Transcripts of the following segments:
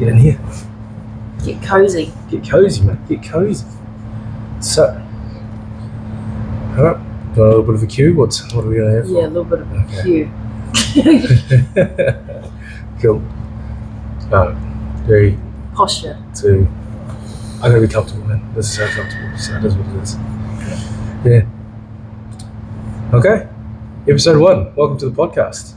Get in here. Get cozy. Get cozy, mate. Get cozy. So, all right. Do you want a little bit of a cue? What are we going to have? Yeah, a little bit of a cue. Cool. Very Posture. I'm going to be comfortable, man. This is so comfortable. So it is what it is. Yeah. Okay. Episode 1. Welcome to the podcast.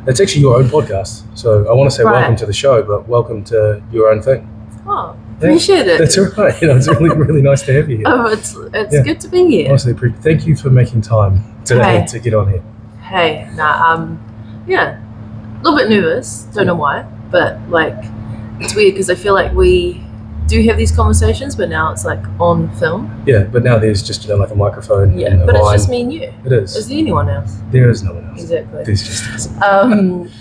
It's actually your own podcast. So I want to say welcome to the show, but welcome to your own thing. Oh, appreciate it. That's all right. It's really nice to have you here. Oh, it's good to be here. Honestly, thank you for making time today to get on here. Hey, yeah, a little bit nervous. Don't know why, but like it's weird because I feel like we do have these conversations, but now it's like on film. Yeah, but now there's just like a microphone. Yeah, but it's just me and you. It is. Is there anyone else? There is no one else. Exactly. There's just us.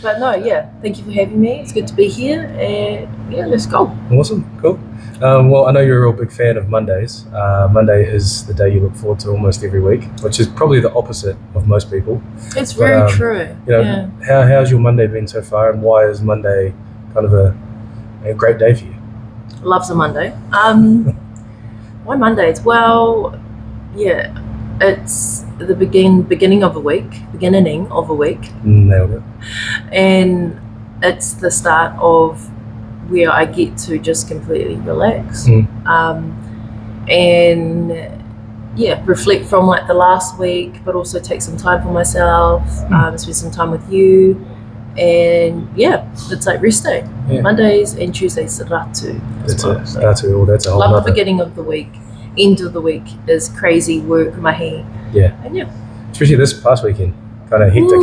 But no, yeah. Thank you for having me. It's good to be here, and yeah, let's go. Awesome, cool. Well, I know you're a real big fan of Mondays. Monday is the day you look forward to almost every week, which is probably the opposite of most people. It's very true. How's your Monday been so far, and why is Monday kind of a great day for you? Loves a Monday. Why Mondays? Well, yeah, it's the beginning of a week. Nailed it. And it's the start of where I get to just completely relax. And yeah, reflect from like the last week, but also take some time for myself, spend some time with you. And yeah, it's like rest day. Yeah. Mondays and Tuesdays ratu. That's a whole love the beginning of the week. End of the week is crazy work, mahi. Yeah. And yeah. Especially this past weekend. Kind of hectic,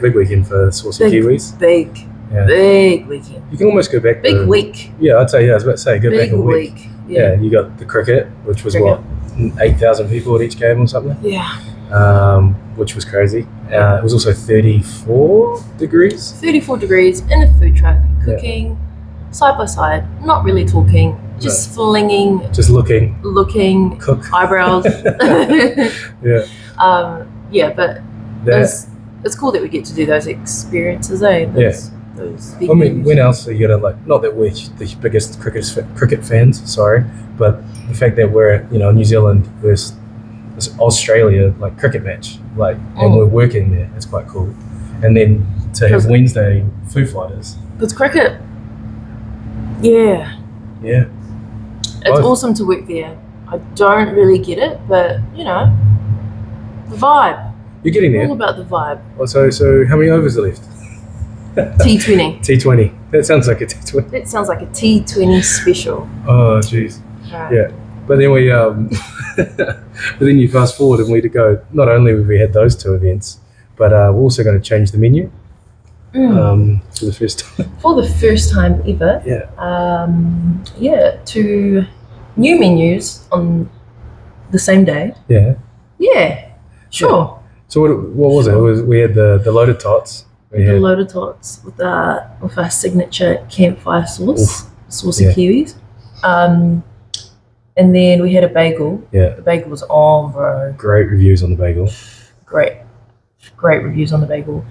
big weekend for Saucey Kiwis. Big weekend. You can almost go back Big week. Yeah, I'd say, I was about to say, go back a week. Yeah, you got the cricket, which was 8,000 people at each game or something? Yeah. Which was crazy. It was also 34 degrees. 34 degrees in a food truck, cooking, side by side, not really talking, just flinging. Just looking. Cook. Eyebrows. But it's cool that we get to do those experiences, Those big I mean, when else are you going to, not that we're the biggest cricket fans, but the fact that we're, New Zealand versus Australia cricket match, and we're working there, it's quite cool. And then to have Wednesday Foo Fighters. Because cricket, it's awesome to work there. I don't really get it, but the vibe. You're getting there. All about the vibe. Oh, so how many overs are left? T20. T20. That sounds like a T20. That sounds like a T20 special. Oh, jeez. Right. Yeah. But then but then you fast forward and we to go, not only have we had those two events, but we're also going to change the menu for the first time. For the first time ever. Yeah. To new menus on the same day. Yeah. Yeah. Sure. Yeah. So what was it? We had the loaded tots. The loaded tots with our signature campfire sauce, Saucey Kiwis. And then we had a bagel. Yeah. The bagel was on, bro. Great reviews on the bagel. Great reviews on the bagel.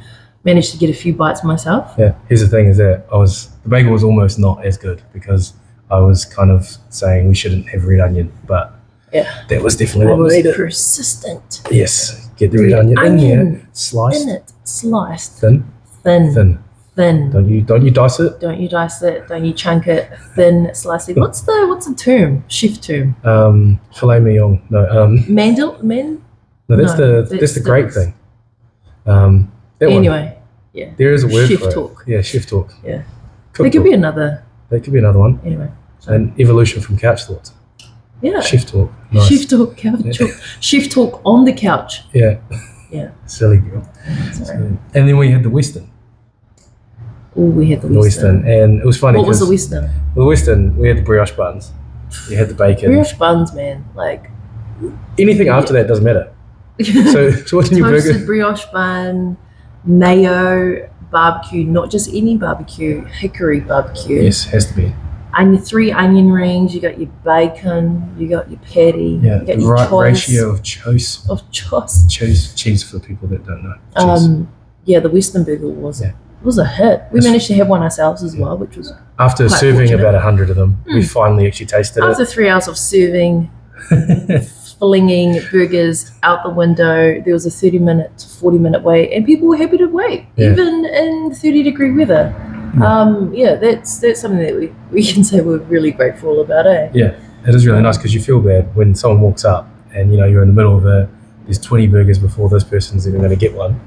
Managed to get a few bites myself. Yeah. Here's the thing is that the bagel was almost not as good because I was kind of saying we shouldn't have red onion, but that was definitely what we needed. Persistent. Yes. Get the red onion in there. Sliced. In it. Sliced. Thin. Don't you dice it? Don't you dice it? Don't you chunk it? Thin, slice it. What's the term? Chef term? Filet mignon. No. No, that's the great thing. Anyway, yeah. There is a word chef for it. talk. Yeah, chef talk. Yeah. There could be another one. Anyway. An evolution from couch thoughts. Yeah. Chef talk. Nice. Chef talk, couch talk. Chef talk on the couch. Yeah. Yeah. Silly girl. Sorry. And then we had the Western. Oh, we had the Western. And it was funny. What was the Western? The Western, we had the brioche buns. You had the bacon. Brioche buns, man. Anything after that doesn't matter. So what's in your burger? Toasted brioche bun, mayo, barbecue, not just any barbecue, hickory barbecue. Yes, has to be. And your 3 onion rings, you got your bacon, you got your patty, you got the your right choice ratio of choice. Cheese Cheese for people that don't know. The Western burger was was a hit. We managed to have one ourselves as well, which was After quite serving fortunate. about 100 of them, we finally actually tasted After 3 hours of serving, flinging burgers out the window, there was a 30-minute, 40-minute wait, and people were happy to wait, even in 30-degree weather. That's something that we can say we're really grateful about, eh? Yeah, it is really nice because you feel bad when someone walks up and you're in the middle of there's 20 burgers before this person's even going to get one,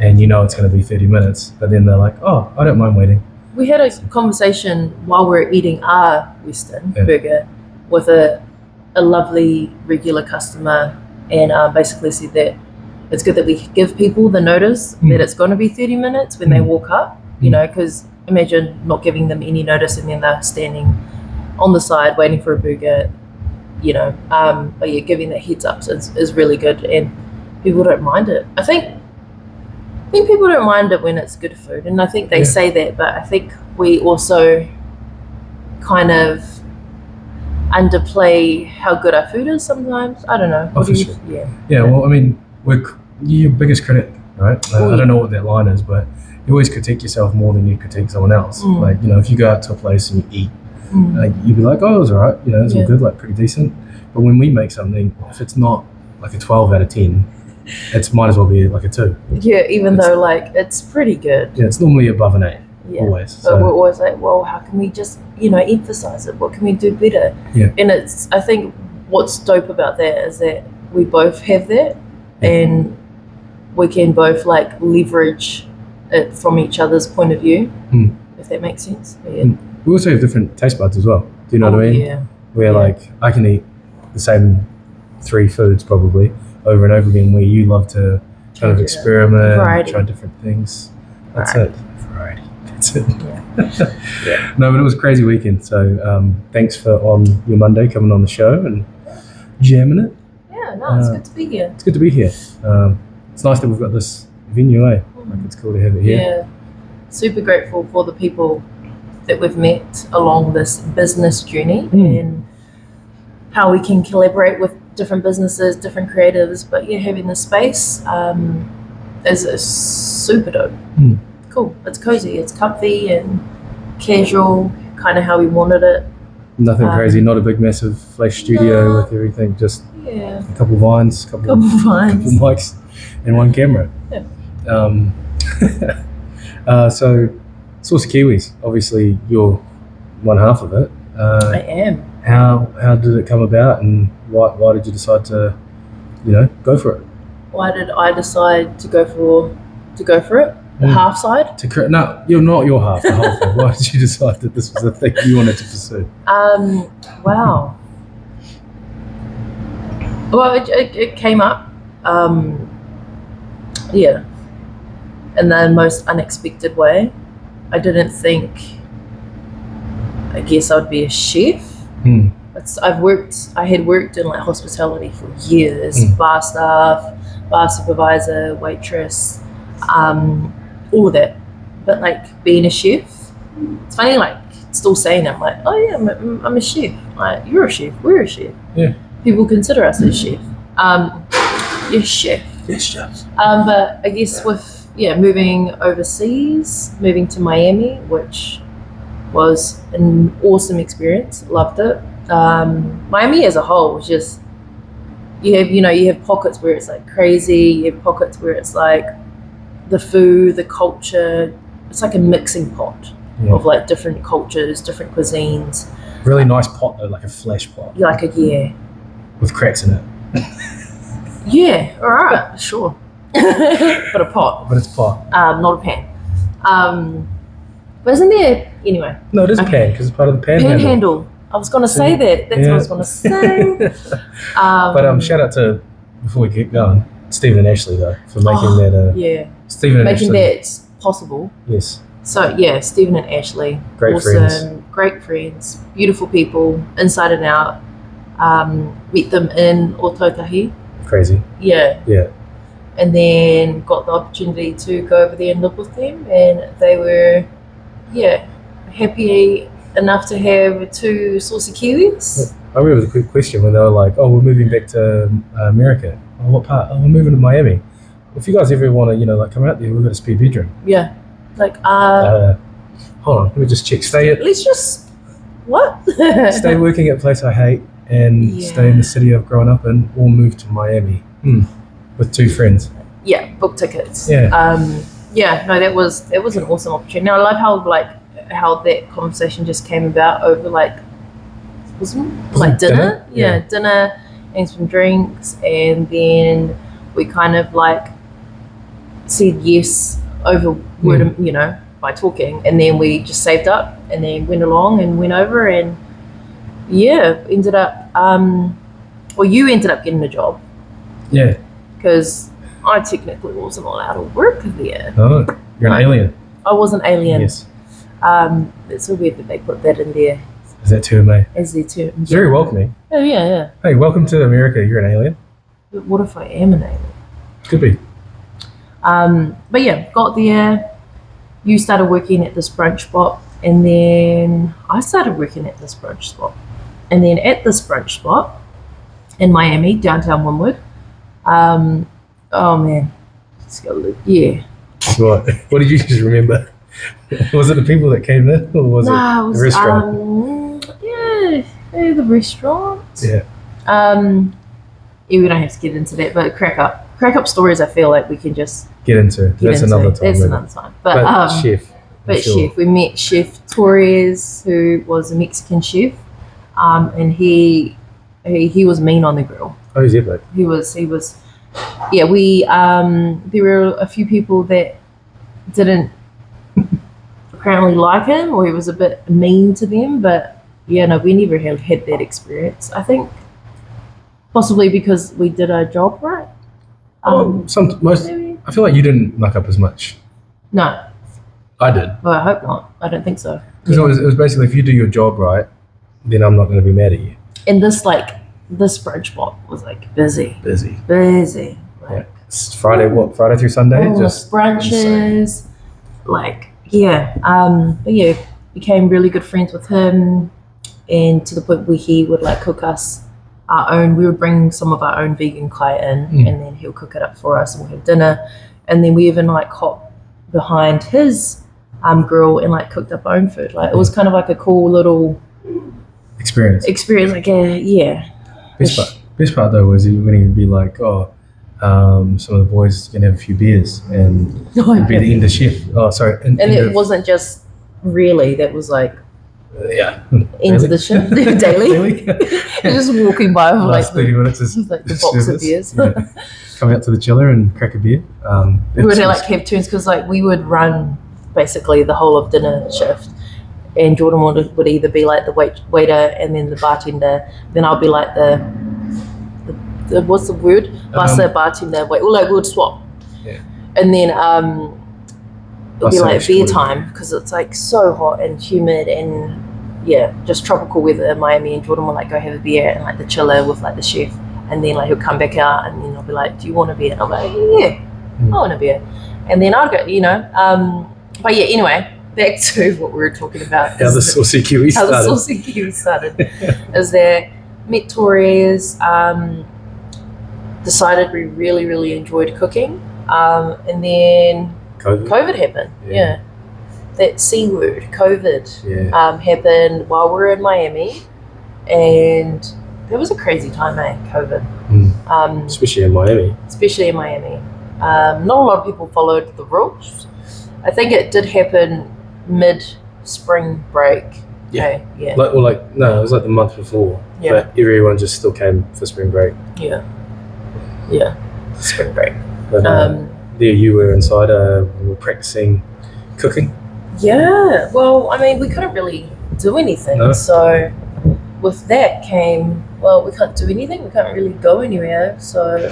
and it's going to be 30 minutes, but then they're like, oh, I don't mind waiting. We had a conversation while we were eating our Western burger with a lovely regular customer, and basically said that it's good that we give people the notice that it's going to be 30 minutes when they walk up, because imagine not giving them any notice and then they're standing on the side waiting for a burger, but giving that heads up is really good, and people don't mind it. I think people don't mind it when it's good food, and I think they say that, but I think we also kind of underplay how good our food is sometimes. I don't know. Oh, for sure. Yeah. Well, I mean, you're your biggest critic, right? I don't know what that line is, but you always critique yourself more than you critique someone else. Like, if you go out to a place and you eat, you'd be like, oh, it was all right, it's all good, like pretty decent. But when we make something, if it's not like a 12 out of 10, it might as well be like a 2. Yeah, even though like it's pretty good. Yeah, it's normally above an 8. Yeah. Always. But we're always like, well, how can we just, emphasize it? What can we do better? Yeah. And I think what's dope about that is that we both have that, and we can both like leverage it from each other's point of view, if that makes sense. We also have different taste buds as well. Do you know what I mean? Yeah. Where like I can eat the same 3 foods probably over and over again, where you love to kind of experiment, try different things. That's it. Variety. That's it. Yeah. No, but it was a crazy weekend. So thanks for on your Monday coming on the show and jamming it. Yeah, no, it's good to be here. It's good to be here. It's nice that we've got this venue, eh? Like it's cool to have it here. Yeah. Super grateful for the people that we've met along this business journey and how we can collaborate with different businesses, different creatives, but having the space is super dope. Cool. It's cozy, it's comfy and casual, kind of how we wanted it. Nothing crazy, not a big massive flash studio with everything, just a couple vines, couple mics and one camera. So Saucey Kiwis, obviously you're one half of it. I am. How did it come about, and why did you decide to go for it? Why did I decide to go for it? The half side? No, you're not your half, the whole thing. Why did you decide that this was the thing you wanted to pursue? Wow. Well, it came up, in the most unexpected way. I didn't think, I guess I would be a chef. I had worked in like hospitality for years, bar staff, bar supervisor, waitress, all of that. But like being a chef, it's funny, like still saying that, I'm like, oh yeah, I'm a chef. Like, you're a chef, we're a chef. Yeah. People consider us a chef. Yes, chef. Yes, chef. But I guess with moving overseas, moving to Miami, which was an awesome experience. Loved it. Miami as a whole was just, you have pockets where it's like crazy. You have pockets where it's like the food, the culture. It's like a mixing pot of like different cultures, different cuisines. Really nice pot though, like a flesh pot. Like with cracks in it. Yeah, all right, sure. But a pot. But it's pot. Not a pan. But isn't there, anyway? No, it is pan, because it's part of the panhandle. I was going to say that. That's what I was going to say. But shout out to, before we get going, Stephen and Ashley though, for making that. Stephen and making Ashley. that possible. Yes. So Stephen and Ashley, great awesome, great friends, beautiful people, inside and out. Meet them in Ototahi. Crazy. Yeah. And then got the opportunity to go over there and live with them, and they were, happy enough to have 2 Saucey Kiwis. Yeah. I remember the quick question when they were like, "Oh, we're moving back to America. Oh, what part? Oh, we're moving to Miami. If you guys ever want to, like come out there, we've got a spare bedroom." Yeah. Like, Hold on, let me just check. let's just what? Stay working at a place I hate and stay in the city I've grown up in, or move to Miami with 2 friends. Yeah, book tickets. Yeah. No, that was an awesome opportunity. Now I love how that conversation just came about over like dinner. Yeah, dinner and some drinks, and then we kind of like said yes over word, by talking, and then we just saved up and then went along and went over and ended up you ended up getting a job. Yeah. Because I technically wasn't allowed to work there. Oh, you're an alien. I was an alien. Yes. It's so weird that they put that in there. Is that term, eh? As their term. It's very welcoming. Oh, yeah. Hey, welcome to America. You're an alien. But what if I am an alien? Could be. But yeah, got there. You started working at this brunch spot, and then I started working at this brunch spot. And then at this brunch spot in Miami, downtown Wynwood, oh man, let's go look. Yeah. What did you just remember? Was it the people that came in, or was it the restaurant? The restaurant. Yeah. We don't have to get into that, but crack up stories. I feel like we can just get into. That's another time. That's another time. But chef. Chef, we met Chef Torres, who was a Mexican chef, and he was mean on the grill. Oh, he's epic. He was. Yeah, we there were a few people that didn't apparently like him, or he was a bit mean to them. But we never had that experience. I think possibly because we did our job right. I feel like you didn't muck up as much. No, I did. well, I hope not. I don't think so. Because it was basically, if you do your job right, then I'm not going to be mad at you. And this brunch spot was like busy. Like, yeah. It's Friday through Sunday? Just brunches. Became really good friends with him, and to the point where he would like cook us our own. We would bring some of our own vegan kai in, and then he'll cook it up for us, and we'll have dinner. And then we even like hopped behind his grill and like cooked up our own food. Like it was kind of like a cool little experience. Like Best part though was when he'd be like, some of the boys can have a few beers, and it'd be the end of shift. Oh, sorry. And it wasn't just really. That was like end of the shift daily. Just walking by with last 30 minutes is like the box of beers. Come out to the chiller and crack a beer. We would have turns because like we would run basically the whole of dinner shift, and Jordan would either be like the waiter and then the bartender. Then I'll be like the what's the word? Bartender. We would swap. Yeah. And then it'll be like beer time because it's like so hot and humid and just tropical weather in Miami. And Jordan will like go have a beer and like the chiller with like the chef, and then like he'll come back out and then I'll be like, "Do you want a beer?" And I'm like, "Yeah, I want a beer." And then I'll go, But yeah, anyway, back to what we were talking about. How the Saucey Kiwis started. Is that met Torres, decided we really, really enjoyed cooking, and then COVID happened. Yeah. That C word, COVID, happened while we were in Miami, and it was a crazy time, COVID. Especially in Miami. Not a lot of people followed the rules. I think it did happen mid-spring break. Yeah. Okay, yeah. It was like the month before. Yeah. But everyone just still came for spring break. Yeah. Spring break. But there you were inside, we were practicing cooking. Yeah. Well, I mean, we couldn't really do anything. No. So with that came, we can't do anything. We can't really go anywhere. So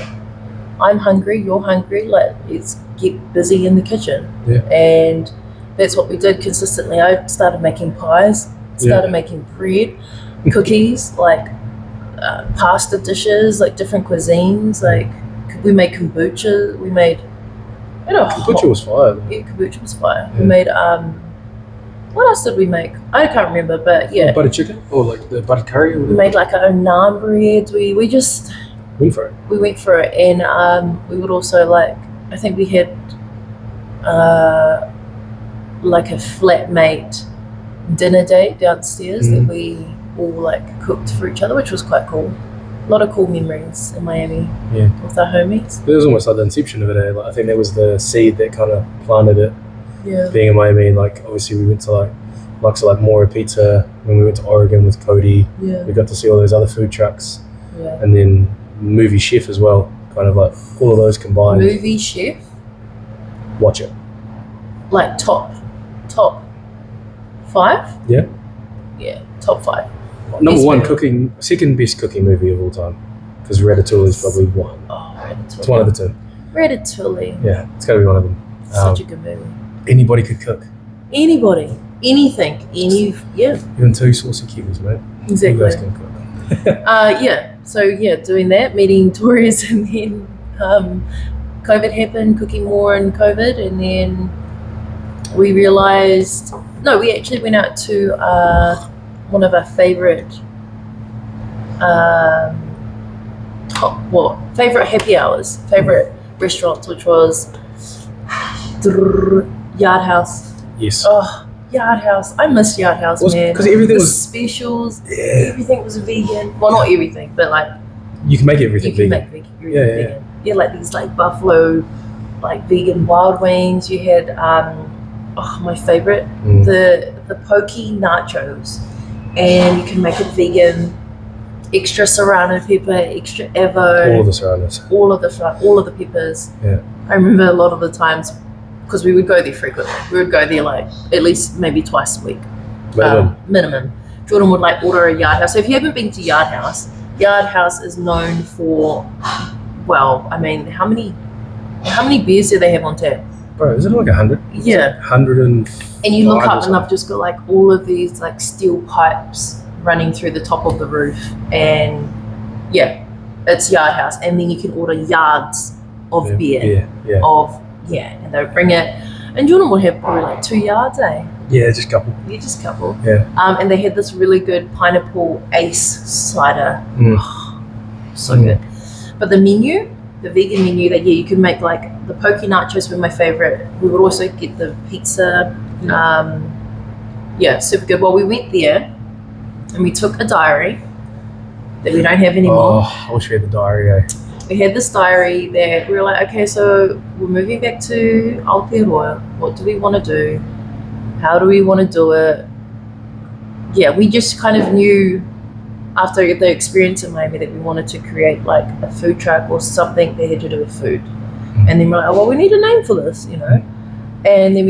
I'm hungry, you're hungry. Let's get busy in the kitchen. Yeah. And that's what we did consistently. I started making pies, making bread, cookies, pasta dishes, different cuisines. We made kombucha. We made, Kombucha was fire. Yeah, kombucha was fire. Yeah. We made, what else did we make? I can't remember, but yeah. Butter chicken or the butter curry? We made our own naan breads. We just went for it. We went for it, and we would also I think we had like a flatmate dinner date downstairs that we all like cooked for each other, which was quite cool. A lot of cool memories in Miami with our homies. It was almost like the inception of it. Like, I think that was the seed that kind of planted it. Yeah. Being in Miami, like obviously we went to like Mora Pizza when we went to Oregon with Cody. Yeah. We got to see all those other food trucks. Yeah. And then Movie Chef as well. Kind of like all of those combined. Movie Chef? Watch it. Like top 5? Yeah. Yeah, top 5. Number Best one movie. cooking, second best cooking movie of all time. Because Ratatouille is probably one. Oh, Ratatouille. It's one of the two. Ratatouille. Yeah, it's got to be one of them. Such a good movie. Anybody could cook. Anybody. Anything. Yeah. Even 2 Saucey Kiwis, mate. Exactly. You guys can cook. Yeah. So yeah, doing that, meeting tourists, and then COVID happened, cooking more in COVID, and then we realized we actually went out to one of our favorite favorite happy hours, favorite restaurants, which was Yard House. Yes. Oh, Yard House. I miss Yard House, man. Because everything The was... specials, Yeah. everything was vegan. Well, not everything, but like You can make everything you can vegan. make everything Yeah. vegan. Yeah, like these like buffalo, like vegan wild wings. You had my favorite, the pokey nachos, and you can make it vegan. Extra serrano pepper, extra evo. All the surroundings. All of the peppers. Yeah. I remember a lot of the times, because we would go there frequently. We would go there like at least maybe twice a week. Minimum. Jordan would like order a Yard House. So if you haven't been to Yard House is known for, well, I mean, how many beers do they have on tap? Bro, is it like 100? Yeah. 100 and... And you look up and I've just got like all of these like steel pipes running through the top of the roof, and yeah, it's Yard House. And then you can order yards of beer. Yeah. And they bring it, and Jordan would have probably like 2 yards, eh? Yeah, just a couple. Yeah, just a couple. Yeah. And they had this really good pineapple ace cider. So good. But the vegan menu, that you can make like the poke nachos were my favorite. We would also get the pizza. Super good. Well, we went there and we took a diary that we don't have anymore. Oh, I wish we had the diary, eh? We had this diary that we were like, okay, so we're moving back to Aotearoa. What do we want to do? How do we want to do it? Yeah, we just kind of knew after the experience in Miami that we wanted to create like a food truck or something that had to do with food. And then we're like, well, we need a name for this, you know? And then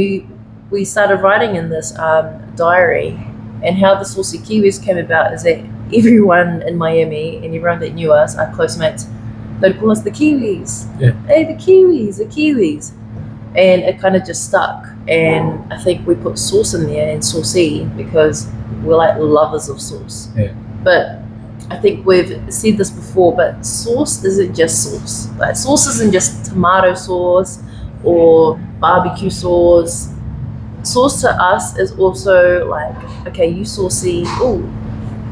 we started writing in this diary. And how the Saucey Kiwis came about is that everyone in Miami and everyone that knew us, our close mates, they'd call us the Kiwis. Yeah. Hey, the Kiwis. And it kind of just stuck. And I think we put sauce in there, and saucy, because we're like lovers of sauce. Yeah. But I think we've said this before, but sauce isn't just sauce. Like sauce isn't just tomato sauce or barbecue sauce. Sauce to us is also like, okay, you saucy, ooh,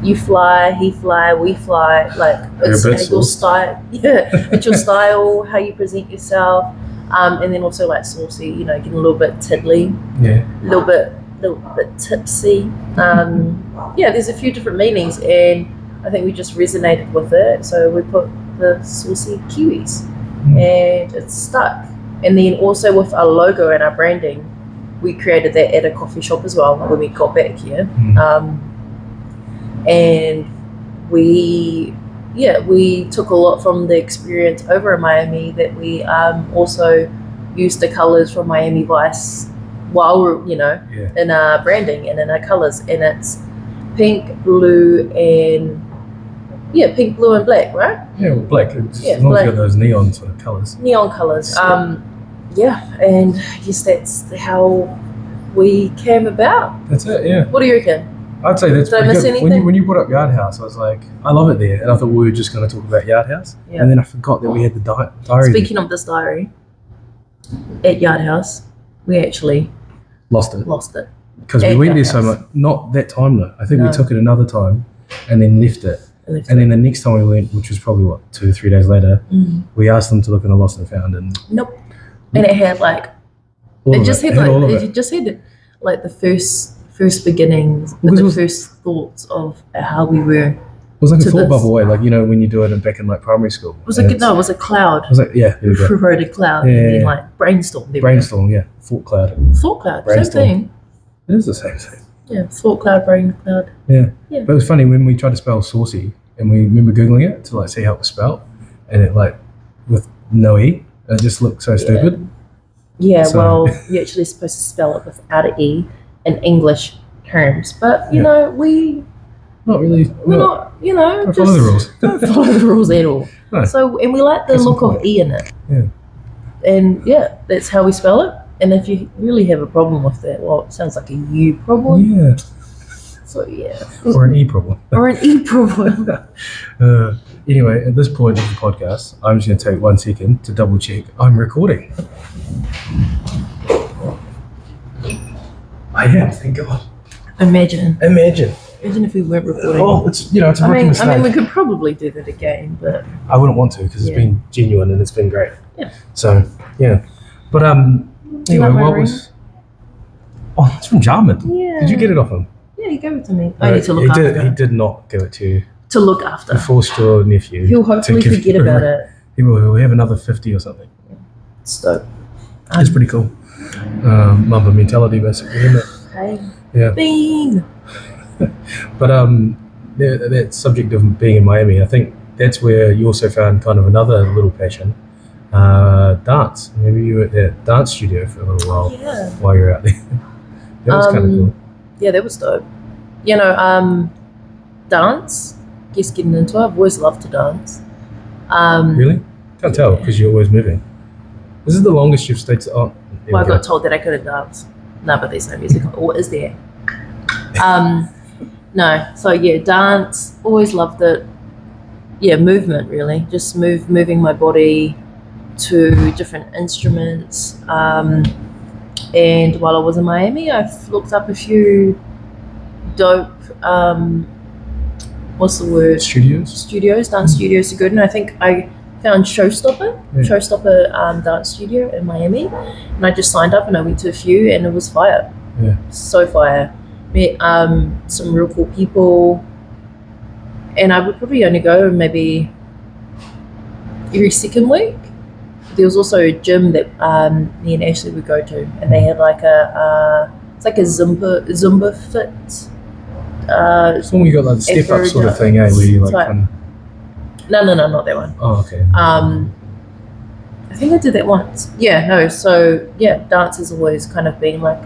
you fly, he fly, we fly. Like it's your style. Yeah, it's your style, how you present yourself. And then also like saucy, you know, getting a little bit tiddly, a little bit tipsy. There's a few different meanings, and I think we just resonated with it. So we put the Saucey Kiwis, and it's stuck. And then also with our logo and our branding, we created that at a coffee shop as well when we got back here. And we took a lot from the experience over in Miami, that we also used the colors from Miami Vice while we're, in our branding and in our colors. And it's pink, blue, and black, right? Yeah, well, black. As long as black. you got those neon sort of colours. Neon colors. And I guess that's how we came about. That's it, yeah. What do you reckon? I'd say that's Did I pretty miss good. anything? When you brought up Yard House, I was like, I love it there. And I thought we were just going to talk about Yard House. Yeah. And then I forgot that we had the diary. Speaking of this diary, at Yard House, we actually lost it. Because we went there so much. Not that time though. I think we took it another time and then left it. And then the next time we went, which was probably 2 or 3 days later, we asked them to look in a lost and found, and nope. And it had like, it just had like the first beginnings, Because the it was- first thoughts of how we were. It was like a To thought this. bubble way, like, when you do it back in like primary school. It was And it was a cloud. It was like, yeah, there we go. We wrote a cloud Yeah, and then yeah. like brainstorm. There we go. Brainstorm, yeah. Thought cloud. Thought cloud, Brainstorm. same thing. It is the same thing. Yeah, thought cloud, brain cloud. Yeah. Yeah. But it was funny when we tried to spell saucy and we remember Googling it to like see how it was spelled, and it like with no E, it just looked so stupid. Yeah, So- well, you're actually supposed to spell it without an E in English terms, but you Yeah. know we're Not really. not, Don't just follow the rules. don't follow the rules at all. No. So, and we like the Case in look of point. E in it. Yeah. And yeah, that's how we spell it. And if you really have a problem with that, well, it sounds like a U problem. Yeah. So yeah, Or an E problem. or an E problem. Anyway, at this point of the podcast, I'm just going to take 1 second to double check I'm recording. I am, thank God. Imagine Imagine. if we weren't recording. Oh, it's a rookie I mean, mistake. we could probably do that again, but I wouldn't want to because it's Yeah. been genuine and it's been great. Yeah. So yeah, but Do you anyway, like my what ring? was? Oh, it's from Jarman. yeah. Did you get it off him? Yeah, you gave it to me. I need to look he after. did. He did not give it to you. To look after. He forced your nephew. He'll to hopefully give forget you a about ring. it. He will. He'll have another 50 or something. So, It's pretty cool. Mamba mentality, basically, isn't it? hey, Yeah. Bean. But that subject of being in Miami, I think that's where you also found kind of another little passion, dance. Maybe you were at that dance studio for a little while Yeah. while you were out there. That was kind of cool. Yeah, that was dope. Dance. Just getting into it. I've always loved to dance. Really? Can't tell because you're always moving. This is the longest you've stayed. Oh, there Well, I we go. got told that I couldn't dance. No, but there's no music. Or is there? No. So yeah, dance. Always loved it. Yeah, movement really. Just moving my body to different instruments. And while I was in Miami, I've looked up a few dope. What's the word? Studios. Dance studios are good, and I think I found Showstopper Yeah. dance studio in Miami, and I just signed up and I went to a few, and it was fire. Yeah. So fire. Met some real cool people, and I would probably only go maybe every second week. There was also a gym that me and Ashley would go to, and they had like it's like a Zumba fit. It's when you got like the step up Afro sort of thing, eh? Where you like type. kind of. No, not that one. Oh, okay. I think I did that once. Yeah, no. So yeah, dance has always kind of been like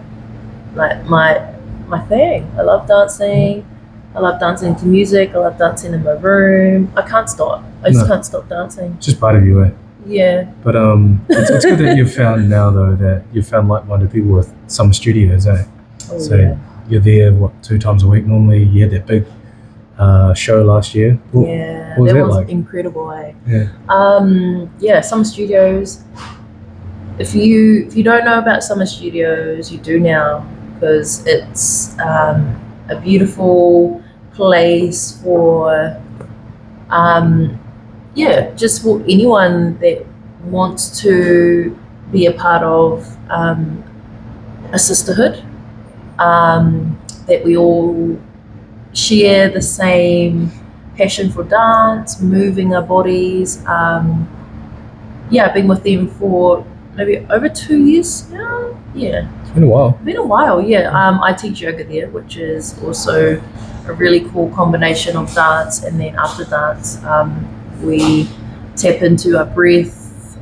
my thing. I love dancing. I love dancing to music. I love dancing in my room. I can't stop. I just No. can't stop dancing. It's just part of you, eh? Yeah. But it's good that you've found now though that you've found like-minded people with some studios, eh? Oh, So yeah. you're there 2 times a week normally. You had that big show last year. Yeah, what was that that was like? incredible. Eh? Yeah. Yeah, Summer Studios. If you don't know about Summer Studios, you do now, because it's a beautiful place for just for anyone that wants to be a part of a sisterhood, that we all share the same passion for dance, moving our bodies. I've been with them for maybe over 2 years now. Yeah, It's been a while. been a while. Yeah, I teach yoga there, which is also a really cool combination of dance, and then after dance, we tap into our breath,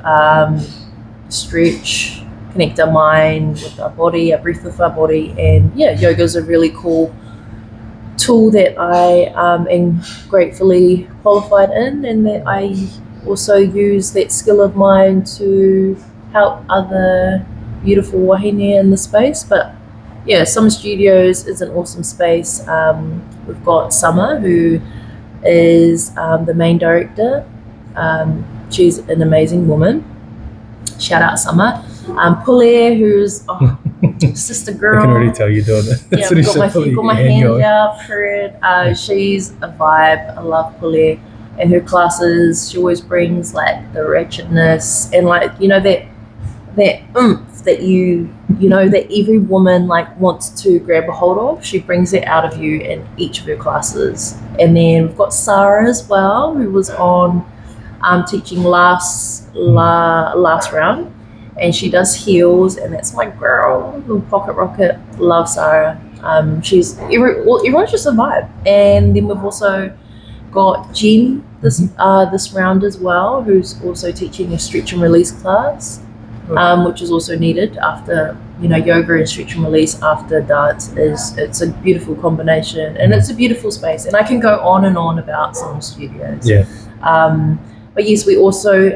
stretch, connect our mind with our body, our breath with our body, and yeah, yoga is a really cool tool that I am gratefully qualified in, and that I also use that skill of mine to help other beautiful wahine in the space. But yeah, Summer Studios is an awesome space. We've got Summer, who is the main director. She's an amazing woman. Shout out Summer. Pule, who's sister girl. I can already tell you're doing it. Yeah, got my hands out for it. She's a vibe. I love Pule. And her classes, she always brings like the ratchetness and like, that that oomph that you know that every woman like wants to grab a hold of. She brings it out of you in each of her classes. And then we've got Sarah as well, who was on teaching last round, and she does heels, and that's my girl, little pocket rocket. Love Sarah. Everyone's just a vibe. And then we've also got Jen this round as well, who's also teaching a stretch and release class, which is also needed after yoga and stretch and release after dance. It's a beautiful combination, and it's a beautiful space. And I can go on and on about some studios. Yeah. But yes, we also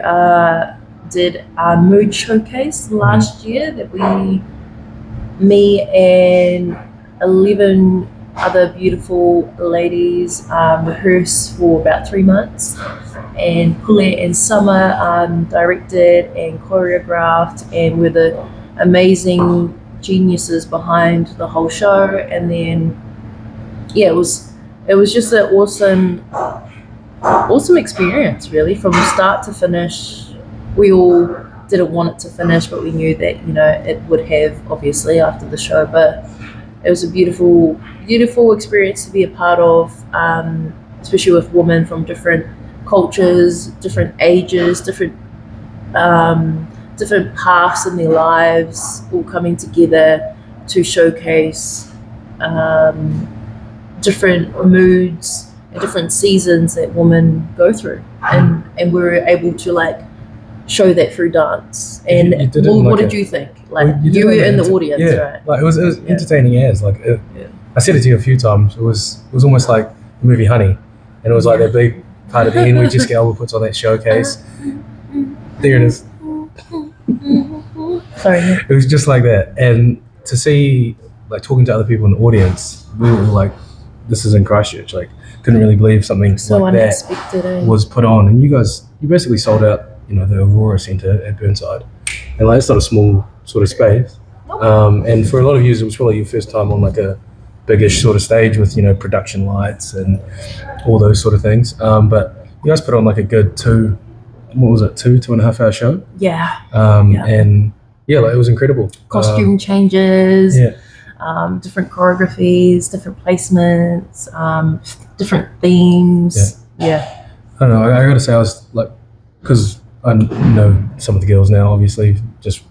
did a mood showcase last year that me and 11 other beautiful ladies rehearsed for about 3 months, and Pule and Summer directed and choreographed, and were the amazing geniuses behind the whole show. And then it was just an awesome experience, really, from start to finish. We all didn't want it to finish, but we knew that it would have, obviously, after the show. But it was a beautiful experience to be a part of, especially with women from different cultures, different ages, different paths in their lives, all coming together to showcase different moods and different seasons that women go through, and we were able to show that through dance. And what did you think? You were in the audience, right? It was entertaining as I said it to you a few times. It was almost like the movie Honey, and it was like that big part at the end where Jessica Alba puts on that showcase. There it is. Sorry. It was just like that, and to see talking to other people in the audience, we were like, "This is in Christchurch." Couldn't really believe something so like unexpected, that was put on, and you basically sold out. The Aurora Centre at Burnside, and it's not a small sort of space. And for a lot of you, it was probably your first time on a biggish sort of stage with production lights and all those sort of things. But you guys put on a good 2.5 hour show. Yeah. And it was incredible. Costume changes. Different choreographies, different placements, different themes. Yeah. I don't know. I gotta say, I was because I know some of the girls now, obviously, just,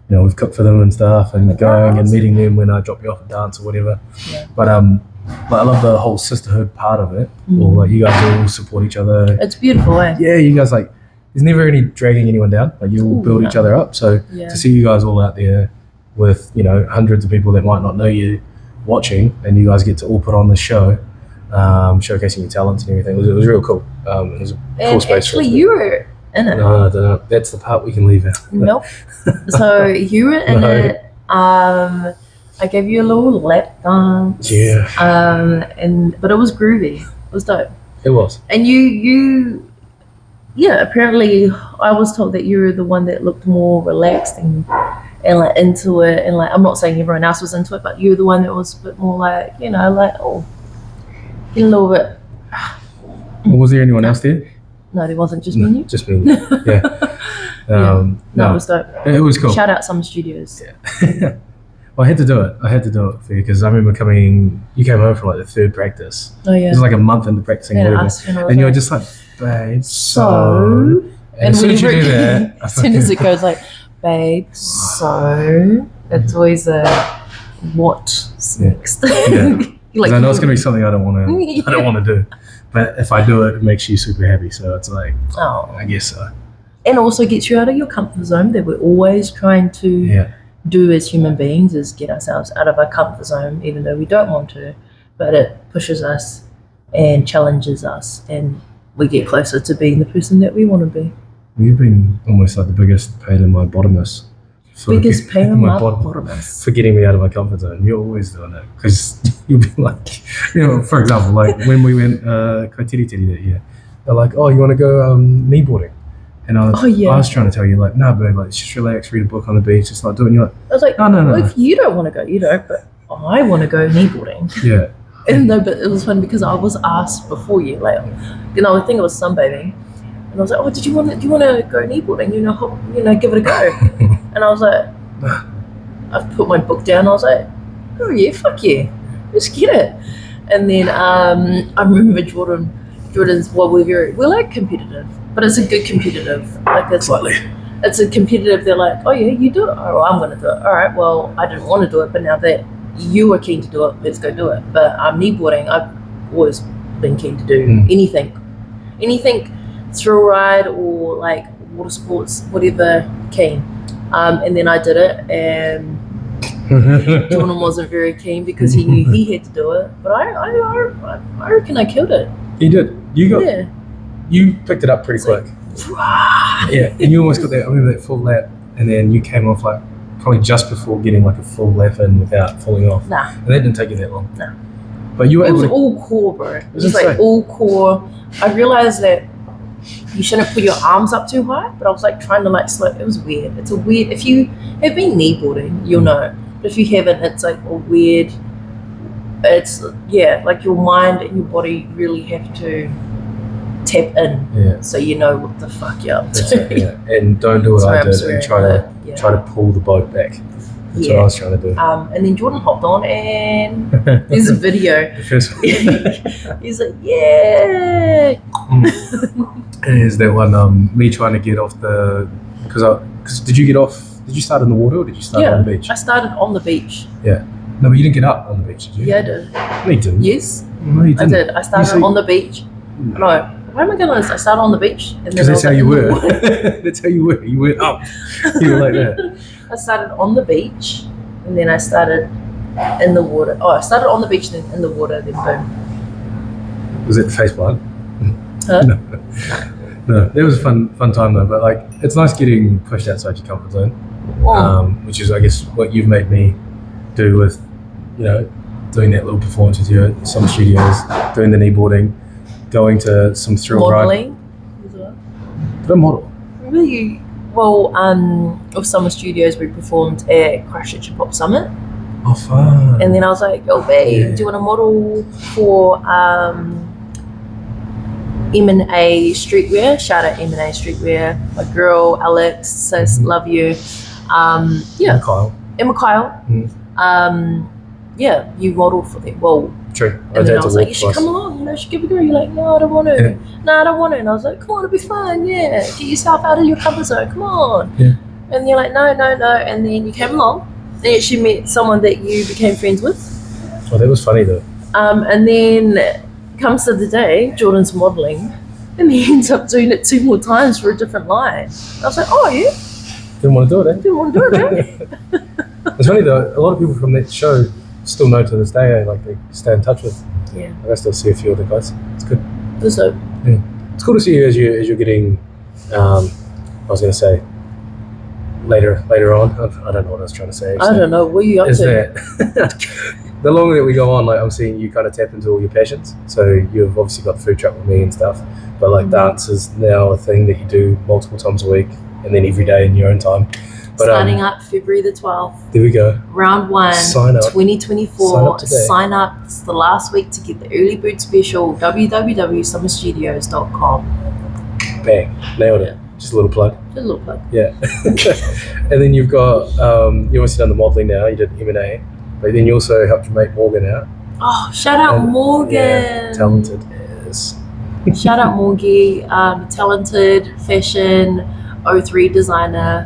we've cooked for them and stuff, and going and meeting them when I drop you off at dance or whatever. Yeah. But I love the whole sisterhood part of it, or you guys all support each other. It's beautiful, eh? Yeah, you guys there's never any dragging anyone down. You all build each other up. So to see you guys all out there with, hundreds of people that might not know you watching, and you guys get to all put on this show, showcasing your talents and everything, it was real cool. It was a cool space. Actually, you were in it. No, I don't know. That's the part we can leave out. Nope. So you were in it. I gave you a little lap dance. Yeah. But it was groovy. It was dope. It was. And you apparently I was told that you were the one that looked more relaxed and into it, and I'm not saying everyone else was into it, but you were the one that was a bit more getting a little bit. Was there anyone else there? No, there wasn't. Just me and you? Just me and you. Yeah. No, it was dope. It was cool. Shout out some studios. Yeah. Well, I had to do it for you, because I remember you came home from the third practice. Oh, yeah. It was a month into practicing. And you were just babe, so... And as soon as you do that... As soon as it goes babe, so... It's always what's next. Yeah. I know it's going to be something I don't want to do. But if I do it, it makes you super happy. So it's I guess so. And also gets you out of your comfort zone that we're always trying to do as human beings, is get ourselves out of our comfort zone, even though we don't want to. But it pushes us and challenges us, and we get closer to being the person that we want to be. You've been almost the biggest pain in my bottomness. Biggest pain in my bottomness. For getting me out of my comfort zone. You're always doing that, because you'll be for example, when we went Kaitiri that year, they're oh, you want to go kneeboarding? And I was trying to tell you, nah, babe, just relax, read a book on the beach, just do it. And you're I was no. If you don't want to go, you don't, but I want to go kneeboarding. Yeah. And no, but it was funny because I was asked before you, I think it was sunbathing, And I was like, oh, do you want to go kneeboarding? Give it a go. And I was like, I put my book down. I was like, oh yeah, fuck yeah, let's get it. And then I remember Jordan's, well, we're like competitive, but it's a good competitive. Like it's a competitive. They're like, oh yeah, you do it. Oh, well, I'm gonna do it. All right. Well, I didn't want to do it, but now that you are keen to do it, let's go do it. But kneeboarding, I've always been keen to do anything thrill ride or like water sports, whatever keen. And then I did it, and Jordan wasn't very keen because he knew he had to do it. But I reckon I killed it. You did. You picked it up pretty quick. Yeah, and you almost got that. I remember that full lap, and then you came off like probably just before getting like a full lap in without falling off. Nah. And that didn't take you that long. Nah. But you were it was able to, all core, bro. It was like all core. I realized that you shouldn't put your arms up too high, but I was like trying to like slow. It was weird. It's a weird. If you have been kneeboarding, you'll know. But if you haven't, it's like a weird. It's like your mind and your body really have to tap in, so you know what the fuck you're up to. And don't do what I did and try to pull the boat back. That's what I was trying to do. And then Jordan hopped on, and there's a video. The first one. He's like, yeah. And is that one me trying to get off the because did you get off? Did you start in the water or did you start on the beach? I started on the beach. Yeah. No, but you didn't get up on the beach, did you? Yeah, I did. No, you didn't. Yes. No, you didn't. I did. I started on the beach. No. Why am I going to? I started on the beach. Because that's how you were. That's how you were. You went up. You were like that. I started on the beach, and then I started in the water. Oh, I started on the beach, then in the water, then boom. Was it the face plant? Huh? No. That was a fun time though. But like, it's nice getting pushed outside your comfort zone, which is, I guess, what you've made me do with, doing that little performance with you at some studios, doing the kneeboarding, going to some thrill ride. Modelling. Did I model? Really? Well, with Summer Studios, we performed at Christchurch Pop Summit. Oh, fun. And then I was like, yo, babe, do you want to model for M&A Streetwear? Shout out M&A Streetwear. My girl, Alex, says, love you. Emma Kyle. You modelled for them. Well, true. And then I was like, you should come along, you should give it a go. You're like, no, I don't want to. Yeah. No, I don't want to. And I was like, come on, it'll be fun, yeah. Get yourself out of your comfort zone, come on. Yeah. And you're like, no. And then you came along and you actually met someone that you became friends with. Oh, that was funny though. And then comes to the day, Jordan's modelling, and he ends up doing it 2 more times for a different line. I was like, oh, yeah. Didn't want to do it, eh? Didn't want to do it, eh? It's funny though, a lot of people from that show still know to this day, like they stay in touch with. Yeah. I still see a few of the guys. It's good. So, yeah. It's cool to see you as you're getting, I was going to say, later on. I don't know what I was trying to say. I don't know. What are you up to? That the longer that we go on, like I'm seeing you kind of tap into all your passions. So you've obviously got the food truck with me and stuff, but like dance is now a thing that you do multiple times a week and then every day in your own time. But, starting up February the 12th. There we go. Round 1, Sign up. 2024. Sign up today. Sign up. It's the last week to get the early bird special. www.summerstudios.com. Bang. Nailed it. Just a little plug. Just a little plug. Yeah. And then you've got, you obviously done the modelling now. You did M&A. But then you also helped your mate Morgan out. Oh, shout out Morgan. Yeah, talented as. Shout out Morgie. Talented fashion, O3 designer.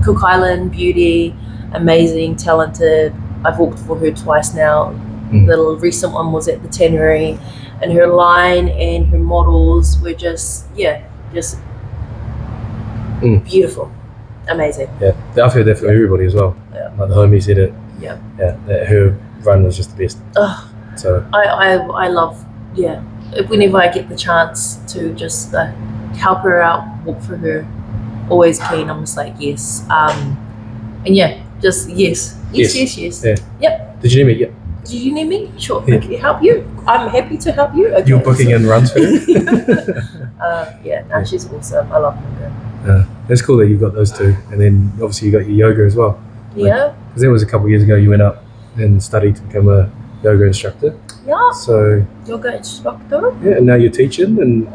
Cook Island beauty, amazing, talented. I've walked for her twice now. The recent one was at the Tannery, and her line and her models were just beautiful, amazing. Yeah, I've heard that from everybody as well. Yeah. Like the homies said it. Yeah. Yeah, that her run was just the best. So I love, whenever I get the chance to just help her out, walk for her, always keen. I'm just like, yes. Just yes. Yes. Yeah. Yep. Did you need me? Yeah. Did you need me? Sure. Yeah. I can help you. I'm happy to help you. Okay, You're booking in runs for her? She's awesome. I love her. That's cool that you've got those two. And then obviously you got your yoga as well. Yeah. Because that was a couple of years ago you went up and studied to become a yoga instructor. Yeah. So Yoga instructor. yeah, and now you're teaching and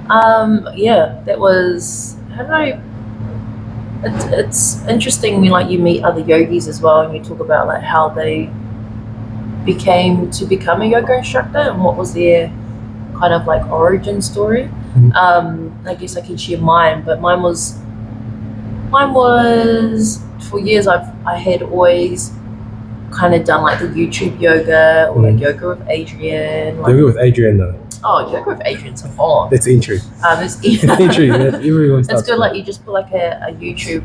That was, how did I, it's interesting when like you meet other yogis as well and you talk about like how they become a yoga instructor and what was their kind of like origin story. I guess I can share mine, but mine was for years I had always kind of done like the YouTube yoga or like yoga with Adrian. Like, yoga with Adrian though. Oh, yoga with Adrian's on. That's entry. It's entry. Everyone starts. It's good. Like you just put like a YouTube,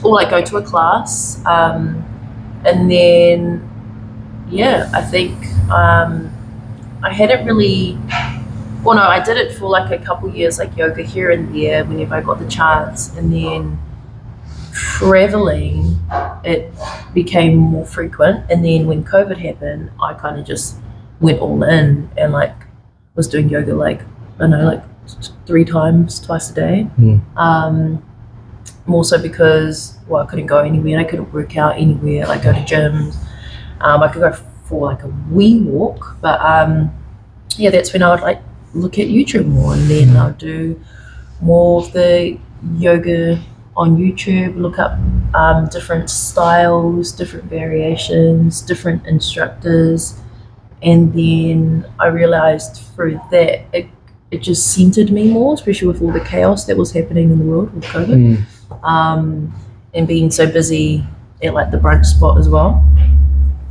or like go to a class, and then I think I hadn't really. Well, no, I did it for like a couple years, like yoga here and there, whenever I got the chance, and then traveling, it became more frequent. And then when COVID happened, I kind of just went all in and like was doing yoga like I don't know, like 3 times, twice a day. More so because I couldn't go anywhere. I couldn't work out anywhere. Like go to gyms. I could go for like a wee walk, but that's when I would like look at YouTube more, and then I'll do more of the yoga on YouTube, look up different styles, different variations, different instructors, and then I realized through that it just centered me more, especially with all the chaos that was happening in the world with COVID, and being so busy at like the brunch spot as well.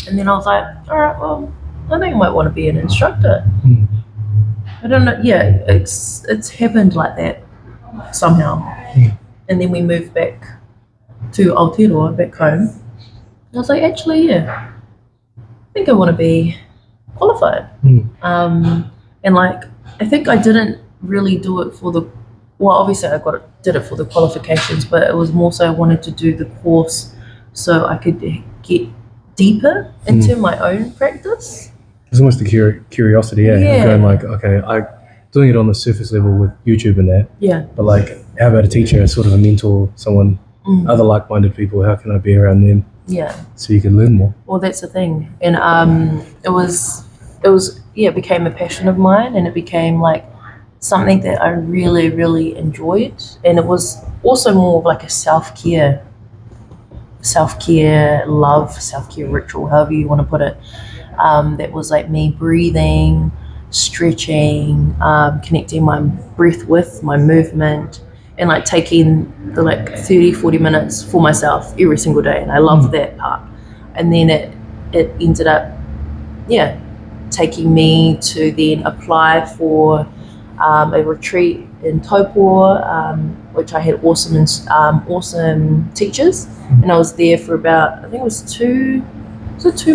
And then I was like, all right, well, I think I might want to be an instructor. I don't know. Yeah, it's happened like that somehow. And then we moved back to Aotearoa, back home. And I was like, actually, I think I want to be qualified. And like, I think I didn't really do it for obviously I did it for the qualifications, but it was more so I wanted to do the course so I could get deeper into my own practice. It's almost the curiosity, going like, okay, I'm doing it on the surface level with YouTube and that. Yeah. But like, how about a teacher, sort of a mentor, someone, other like-minded people? How can I be around them? Yeah. So you can learn more. Well, that's the thing, and it became a passion of mine, and it became like something that I really, really enjoyed, and it was also more of like a self-care ritual, however you want to put it. That was like me breathing, stretching, connecting my breath with my movement, and like taking the like 30-40 minutes for myself every single day. And I loved that part. And then it ended up taking me to then apply for a retreat in Taupō, which I had awesome teachers, and I was there for about, I think it was 2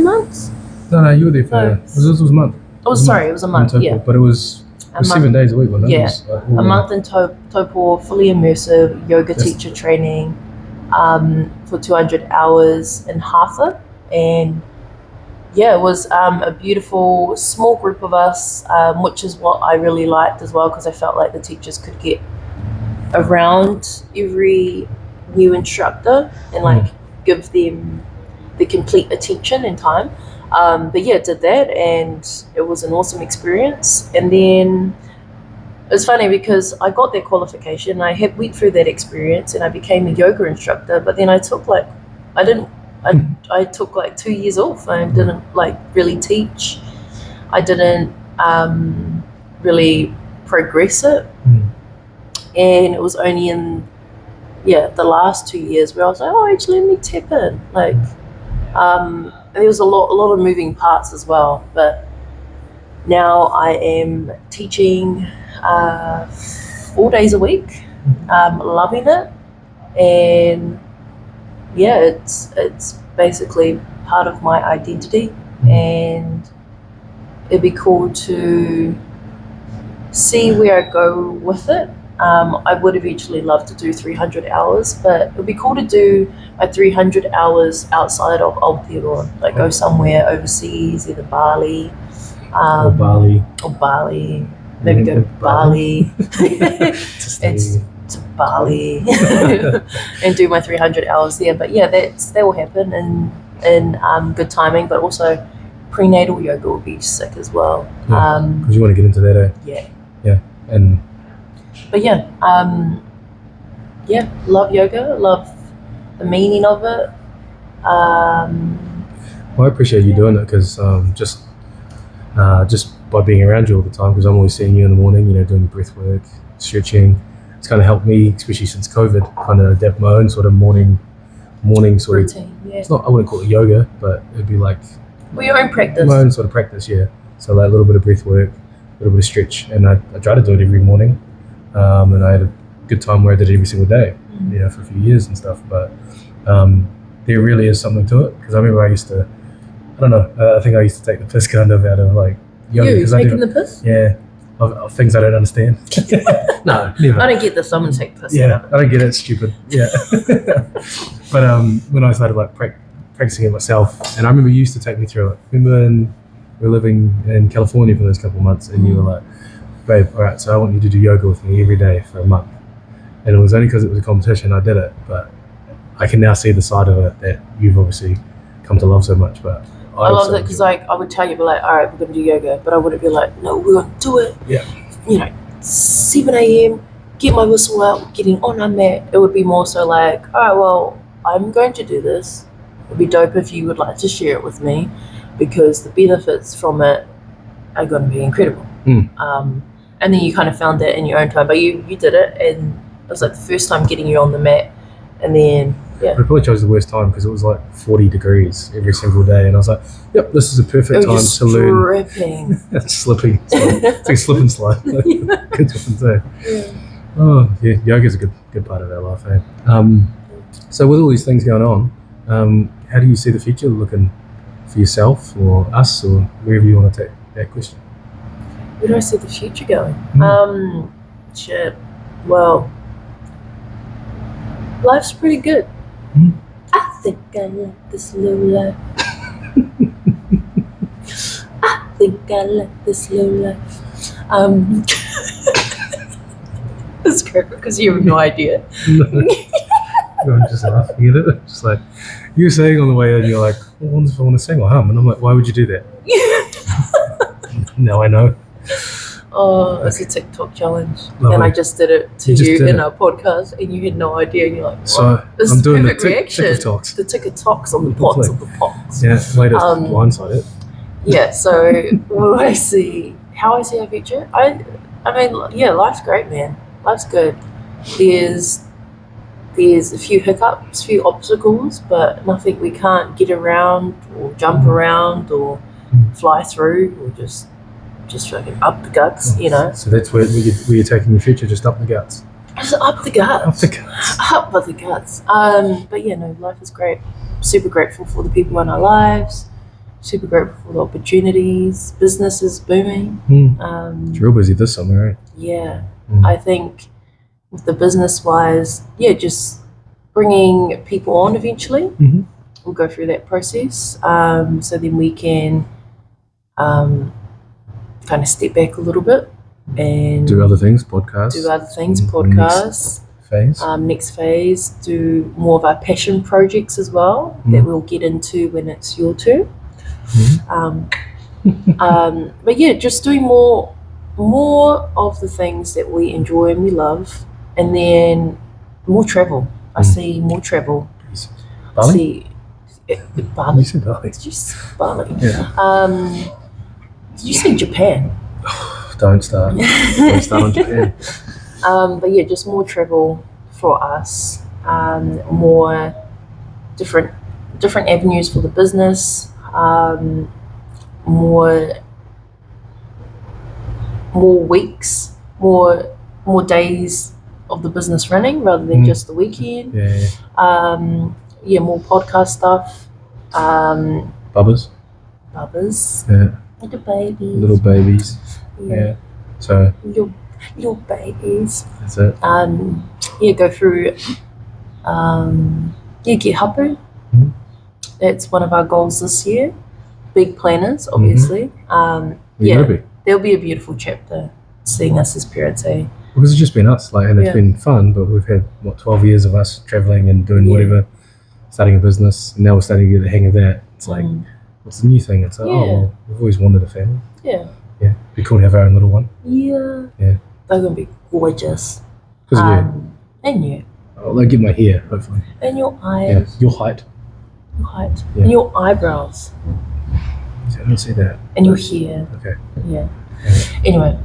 months? No, you were there for it was a month. It was a month, yeah. But it was 7 days a week, wasn't it? Yeah, a month in Taupō, fully immersive yoga teacher training for 200 hours in Hatha. And it was a beautiful small group of us, which is what I really liked as well, because I felt like the teachers could get around every new instructor and like give them the complete attention and time. Did that, and it was an awesome experience. And then it's funny because I got that qualification, I went through that experience, and I became a yoga instructor. But then I took like 2 years off. I didn't like really teach. I didn't really progress it, and it was only in the last 2 years where I was like, oh, actually, let me tap in. Like, and there was a lot of moving parts as well. But now I am teaching 4 days a week, loving it, and it's basically part of my identity, and it'd be cool to see where I go with it. I would eventually love to do 300 hours, but it would be cool to do 300 hours outside of Aotearoa, like go somewhere overseas, either Bali, or Bali, maybe go to Bali, to Bali, and do my 300 hours there. But that will happen in good timing. But also, prenatal yoga will be sick as well. Because you want to get into that, Yeah. Yeah, and but love yoga, love the meaning of it. Well, I appreciate you doing it because just by being around you all the time, because I'm always seeing you in the morning, doing breath work, stretching. It's kind of helped me, especially since COVID, kind of adapt my own sort of morning sort of routine. Yeah. It's not, I wouldn't call it yoga, but it'd be like your own practice. my own sort of practice, yeah. So like a little bit of breath work, a little bit of stretch, and I try to do it every morning. And I had a good time where I did it every single day, for a few years and stuff. But there really is something to it, because I remember I used to, I don't know, I think I used to take the piss kind of out of like yoga. You taking the piss? Yeah, of things I don't understand. No, never. I don't get the someone take piss. Yeah, I don't get it. It's stupid. Yeah. But when I started like practicing it myself, and I remember you used to take me through it. Remember we were living in California for those couple of months, and you were like, babe, all right, so I want you to do yoga with me every day for a month. And it was only because it was a competition I did it, but I can now see the side of it that you've obviously come to love so much. But I love it because like I would tell you, be like, all right, we're going to do yoga, but I wouldn't be like, no, we're going to do it. Yeah. 7 a.m., get my whistle out, getting on our mat. It would be more so like, all right, well, I'm going to do this. It'd be dope if you would like to share it with me, because the benefits from it are going to be incredible. And then you kind of found that in your own time, but you did it, and it was like the first time getting you on the mat, and then I probably chose the worst time because it was like 40 degrees every single day, and I was like, yep, this is a perfect time to learn. It's slipping. It's like a slip and slide. Good one too. Yeah. Oh yeah, yoga's a good part of our life, eh? So with all these things going on, how do you see the future looking for yourself or us or wherever you want to take that question? Where do I see the future going? Shit. Well, life's pretty good. I think I like this slow life. I think I like this slow life. It's great because you have no idea. I'm just laughing at it. Just like you were saying on the way in, you're like, well, I wonder if I want to sing or hum, and I'm like, why would you do that? Now I know. Oh, it's a TikTok challenge, and I just did it to you in our podcast, and you had no idea, and you're like, what? So this I'm is doing the TikToks. The TikToks on the pots of the pots. Yeah, way to blindside it. Yeah. So what do I see? How I see our future? I mean, yeah, life's great, man. Life's good. There's a few hiccups, a few obstacles, but nothing we can't get around or jump around or fly through or just fucking up the guts, So that's where you're taking your future, just up the guts. Just up the guts. Up the guts. Up with the guts. But yeah, no, life is great. Super grateful for the people in our lives. Super grateful for the opportunities. Business is booming. It's real busy this summer, right? Yeah. I think with the business-wise, just bringing people on eventually. We'll go through that process. So then we can kind of step back a little bit and do other things, podcasts. Next phase, do more of our passion projects as well that we'll get into when it's your turn. But yeah, just doing more of the things that we enjoy and we love, and then more travel. I see more travel. Bali? Bali. You said Bali. Did you say Bali? Yeah. Did you say Japan? Don't start. Don't start on Japan. But yeah, just more travel for us. More different avenues for the business. More weeks, more days of the business running rather than just the weekend. Yeah. More podcast stuff. Bubbers. Yeah. Little babies. Yeah. So. Little babies. That's it. Go through. Get hapu. That's one of our goals this year. Big planners, obviously. There'll be a beautiful chapter seeing us as parents, eh? Because it's just been us, and it's been fun, but we've had 12 years of us traveling and doing whatever, starting a business, and now we're starting to get the hang of that. It's like, what's the new thing? It's like, we've always wanted a family. Yeah. Yeah. Be cool to have our own little one. Yeah. Yeah. They're gonna be gorgeous. Because of you. And you. I'll get my hair, hopefully. And your eyes. Yeah. Your height. Your height. Yeah. And your eyebrows. I don't see that. And your hair. Okay. Yeah. Anyway,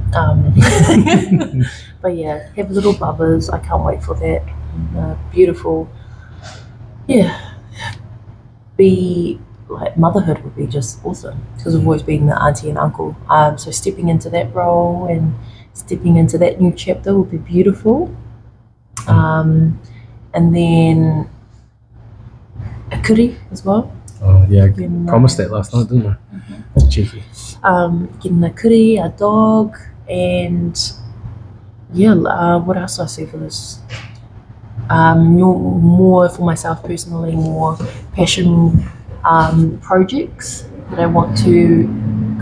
but yeah, have little bubbers. I can't wait for that. Beautiful. Yeah. Be like motherhood would be just awesome because I've always been the auntie and uncle. So stepping into that role and stepping into that new chapter would be beautiful. And then a kuri as well. Oh yeah, I promised that last night, didn't I? Mm-hmm. Cheeky. Getting a kuri, a dog, and yeah, what else do I see for this? More for myself personally, more passion projects that I want to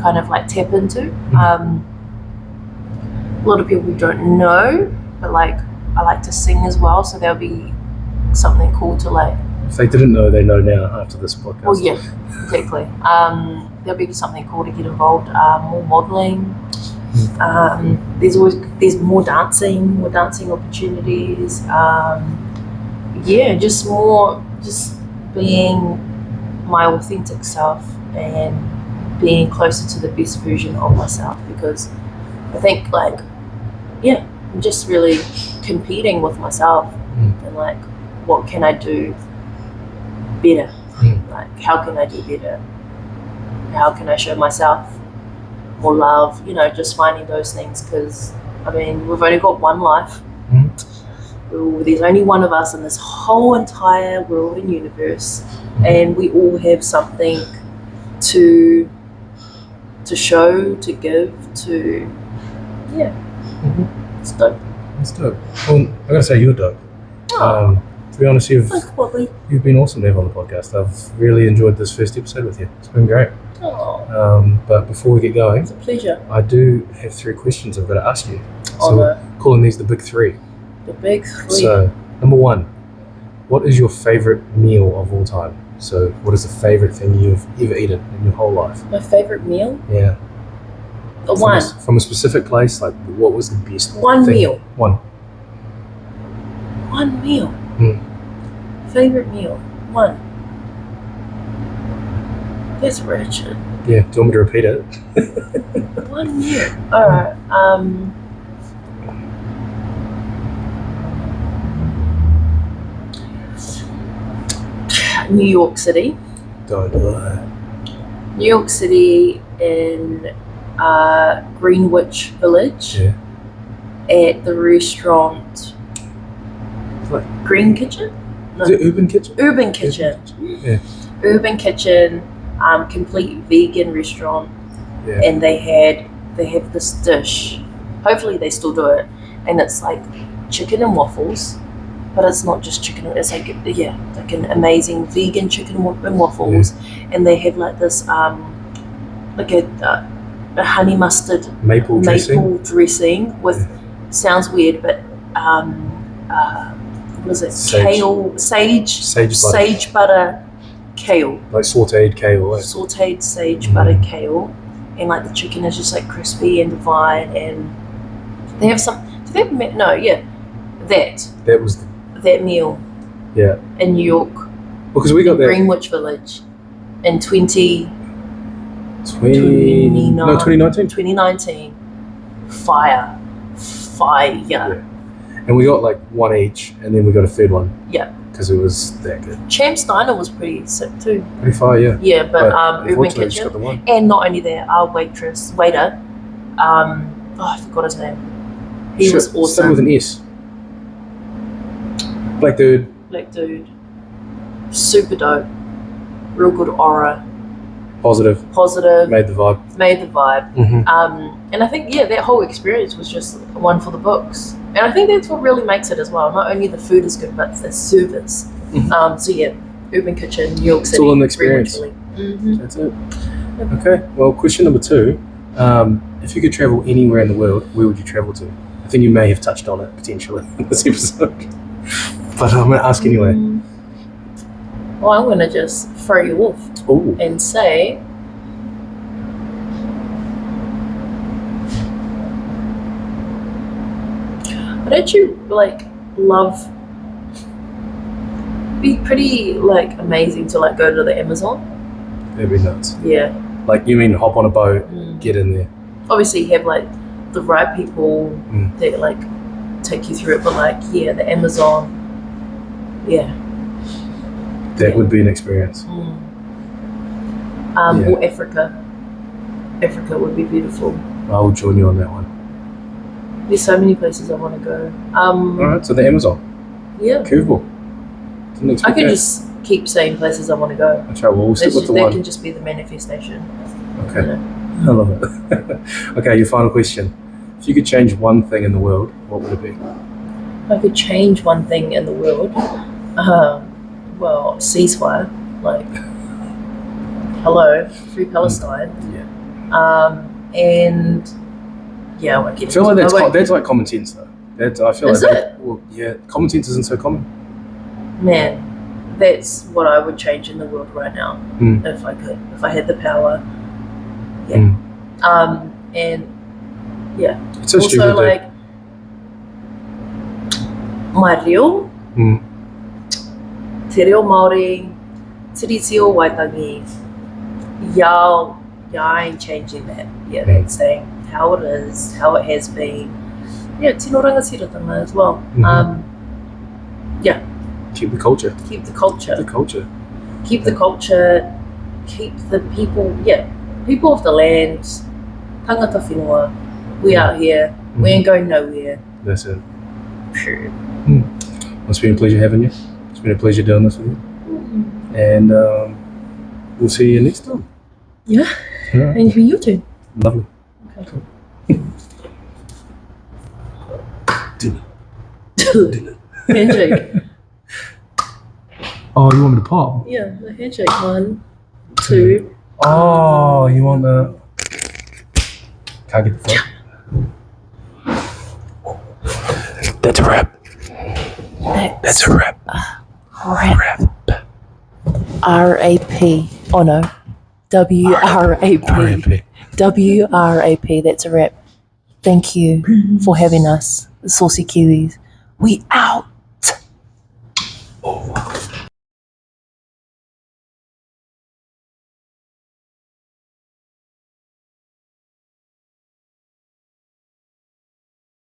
kind of like tap into. A lot of people don't know, but like I like to sing as well, so there'll be something cool to like. If they didn't know, they know now after this podcast. Well, yeah, exactly. There'll be something cool to get involved. More modelling. There's more dancing opportunities. Just being my authentic self and being closer to the best version of myself, because I think like, yeah, I'm just really competing with myself and like, what can I do better? Like, how can I do better? How can I show myself more love? Just finding those things, because I mean, we've only got one life. There's only one of us in this whole entire world and universe, and we all have something to show, to give, to it's dope. It's dope. Well, I gotta say, you're dope. To be honest, you've been awesome to have on the podcast. I've really enjoyed this first episode with you. It's been great. But before we get going, It's a pleasure. I do have 3 questions I've got to ask you. Oh, So no. we're calling these the big 3. The big 3. So, number 1, what is your favorite meal of all time? So, what is the favorite thing you've ever eaten in your whole life? My favorite meal? Yeah. One. From a specific place, like what was the best One thing? meal. One meal. Favorite meal. One. That's Richard. Yeah, do you want me to repeat it? One meal. Alright. New York City. Don't do it. New York City in Greenwich Village. Yeah. At the restaurant What? Green Kitchen? No. Is it Urban Kitchen? Urban Kitchen. Yeah. Urban Kitchen, complete vegan restaurant. Yeah. And they have this dish. Hopefully they still do it. And it's like chicken and waffles. But it's not just chicken, it's like an amazing vegan chicken and waffles. And they have like this like a honey mustard Maple dressing with sounds weird, but what is it? Sage butter kale. Like sauteed kale. Eh? Sauteed sage butter kale, and like the chicken is just like crispy and divine, and they have some. That was that meal. Yeah. In New York. Because we got that. Greenwich Village, in 2019. Fire. Yeah. And we got like one each, and then we got a third one. Yeah. Because it was that good. Champ's Diner was pretty sick too. Pretty fire, yeah. Yeah, but Urban Just got the Kitchen, one. and not only that, our waiter, I forgot his name. He was awesome. Started with an S. Black dude. Super dope. Real good aura. Positive. Made the vibe. Mm-hmm. And I think, that whole experience was just one for the books. And I think that's what really makes it as well. Not only the food is good, but the service. Urban Kitchen, New York City. It's all an experience. Mm-hmm. That's it. Okay. Well, question number 2. If you could travel anywhere in the world, where would you travel to? I think you may have touched on it potentially in this episode. But I'm going to ask anyway. Well, I'm going to just throw you off. Ooh. And say, I'd actually like love. Be pretty like amazing to like go to the Amazon. That'd be nuts. Yeah. Like, you mean hop on a boat, get in there? Obviously, you have like the right people that like take you through it, but like the Amazon. Yeah. That would be an experience. Or Africa. Africa would be beautiful. I will join you on that one. There's so many places I want to go. Alright, so the Amazon. Yeah. Cool. Didn't expect I can that. just keep saying places I want to go. Okay, well, we'll stick with the that one. can just be the manifestation. Okay. You know? I love it. Okay, your final question. If you could change one thing in the world, what would it be? If I could change one thing in the world, well, ceasefire. Like, hello, free Palestine. Yeah. And I won't get I feel like into it. that's like common sense, though. I feel Is like it? Well, yeah, common sense isn't so common. Man, that's what I would change in the world right now if I could, if I had the power. Yeah. And It's so also stupid. like my reo, te reo Māori, tiriti o Waitangi. Y'all ain't changing that. Yeah, that's saying how it is, how it has been. Yeah, tino rangatiratanga as well. Keep the culture. Keep the culture. The culture. Keep the culture. Keep the people. Yeah, people of the land. Tangata whenua. We out here. We ain't going nowhere. That's it. Sure. It's been a pleasure having you. It's been a pleasure doing this with you. And we'll see you next time. Yeah. Yeah. And for you too. Lovely. Okay. Dinner. Handshake. Oh, you want me to pop? Yeah, the handshake. 1, 2. Oh, you want the... Can't get the phone. That's a wrap. That's a wrap. Rap. R-A-P. Oh no. W-R-A-P. R.I.P. W-R-A-P. That's a wrap. Thank you for having us. The Saucey Kiwis. We out.